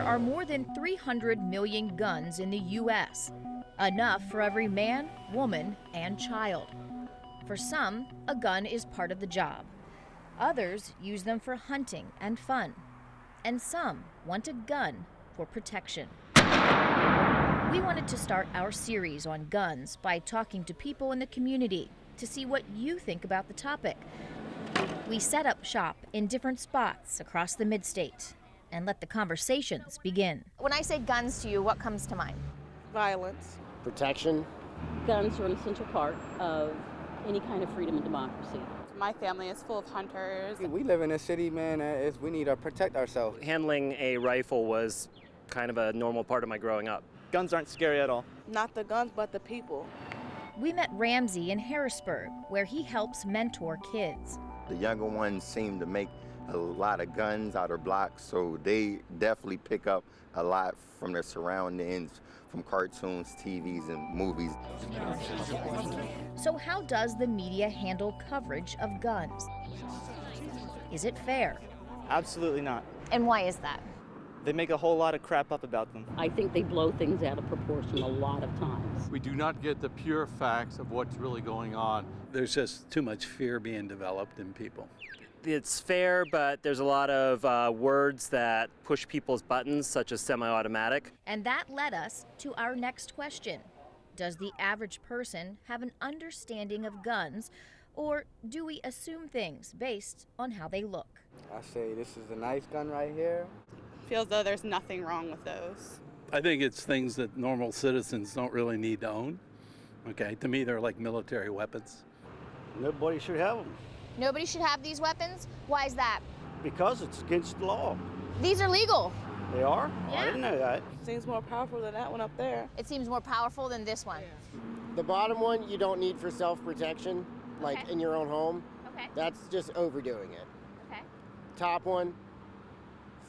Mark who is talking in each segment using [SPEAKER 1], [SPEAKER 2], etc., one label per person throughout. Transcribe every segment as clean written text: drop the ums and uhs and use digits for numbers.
[SPEAKER 1] are more than 300 million guns in the U.S., enough for every man, woman, and child. For some, a gun is part of the job. Others use them for hunting and fun. And some want a gun for protection. We wanted to start our series on guns by talking to people in the community to see what you think about the topic. We set up shop in different spots across the mid-state and let the conversations begin. When I say guns to you, what comes to mind?
[SPEAKER 2] Violence.
[SPEAKER 3] Protection.
[SPEAKER 4] Guns are an essential part of any kind of freedom and democracy.
[SPEAKER 2] My family is full of hunters.
[SPEAKER 5] We live in a city, man, we need to protect ourselves.
[SPEAKER 6] Handling a rifle was kind of a normal part of my growing up.
[SPEAKER 7] Guns aren't scary at all.
[SPEAKER 2] Not the guns, but the people.
[SPEAKER 1] We met Ramsey in Harrisburg, where he helps mentor kids.
[SPEAKER 8] The younger ones seem to make a lot of guns out of blocks, so they definitely pick up a lot from their surroundings, from cartoons, TVs, and movies.
[SPEAKER 1] So how does the media handle coverage of guns? Is it fair?
[SPEAKER 7] Absolutely not.
[SPEAKER 1] And why is that?
[SPEAKER 7] They make a whole lot of crap up about them.
[SPEAKER 4] I think they blow things out of proportion a lot of times.
[SPEAKER 9] We do not get the pure facts of what's really going on. There's just too much fear being developed in people.
[SPEAKER 6] It's fair, but there's a lot of words that push people's buttons, such as semi-automatic.
[SPEAKER 1] And that led us to our next question. Does the average person have an understanding of guns, or do we assume things based on how they look?
[SPEAKER 5] I say this is a nice gun right here.
[SPEAKER 2] Feels though there's nothing wrong with those.
[SPEAKER 9] I think it's things that normal citizens don't really need to own. Okay, to me they're like military weapons.
[SPEAKER 10] Nobody should have them.
[SPEAKER 1] Nobody should have these weapons? Why is that?
[SPEAKER 10] Because it's against the law.
[SPEAKER 1] These are legal.
[SPEAKER 10] They are?
[SPEAKER 1] Yeah.
[SPEAKER 10] I didn't know that.
[SPEAKER 2] Seems more powerful than that one up there.
[SPEAKER 1] It seems more powerful than this one.
[SPEAKER 3] The bottom one you don't need for self-protection, like
[SPEAKER 1] Okay.
[SPEAKER 3] in your own home.
[SPEAKER 1] Okay.
[SPEAKER 3] That's just overdoing it.
[SPEAKER 1] Okay.
[SPEAKER 3] Top one,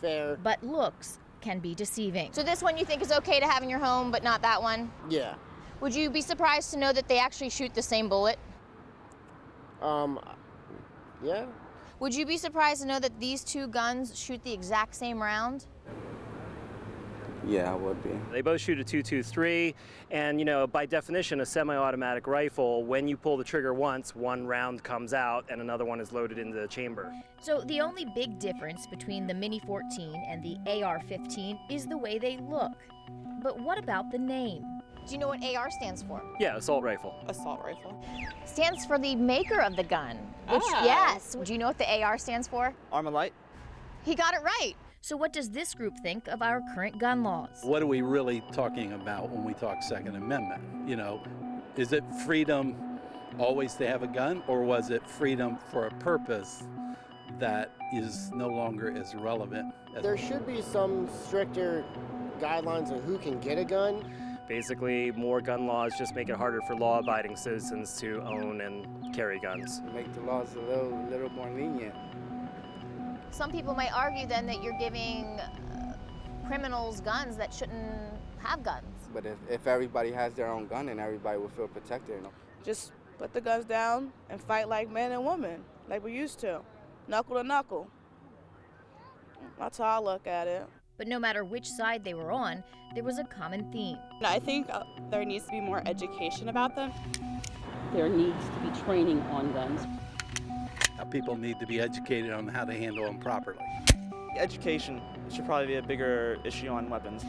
[SPEAKER 3] fair.
[SPEAKER 1] But looks can be deceiving. So this one you think is okay to have in your home, but not that one?
[SPEAKER 3] Yeah.
[SPEAKER 1] Would you be surprised to know that they actually shoot the same bullet?
[SPEAKER 3] Yeah.
[SPEAKER 1] Would you be surprised to know that these two guns shoot the exact same round?
[SPEAKER 5] Yeah, I would be.
[SPEAKER 6] They both shoot a .223, and by definition, a semi-automatic rifle, when you pull the trigger once, one round comes out and another one is loaded into the chamber.
[SPEAKER 1] So the only big difference between the Mini 14 and the AR-15 is the way they look. But what about the name? Do you know what AR stands for?
[SPEAKER 6] Yeah, assault rifle.
[SPEAKER 2] Assault rifle.
[SPEAKER 1] Stands for the maker of the gun. Which, yes. Do you know what the AR stands for?
[SPEAKER 7] Armalite.
[SPEAKER 1] He got it right. So what does this group think of our current gun laws?
[SPEAKER 9] What are we really talking about when we talk Second Amendment? Is it freedom always to have a gun, or was it freedom for a purpose that is no longer as relevant?
[SPEAKER 3] There should be some stricter guidelines on who can get a gun.
[SPEAKER 6] Basically, more gun laws just make it harder for law-abiding citizens to own and carry guns.
[SPEAKER 5] Make the laws a little more lenient.
[SPEAKER 1] Some people might argue then that you're giving criminals guns that shouldn't have guns.
[SPEAKER 5] But if everybody has their own gun, then everybody will feel protected.
[SPEAKER 2] Just put the guns down and fight like men and women, like we used to. Knuckle to knuckle. That's how I look at it.
[SPEAKER 1] But no matter which side they were on, there was a common theme.
[SPEAKER 2] I think there needs to be more education about them.
[SPEAKER 4] There needs to be training on guns.
[SPEAKER 9] People need to be educated on how to handle them properly.
[SPEAKER 7] Education should probably be a bigger issue on weapons.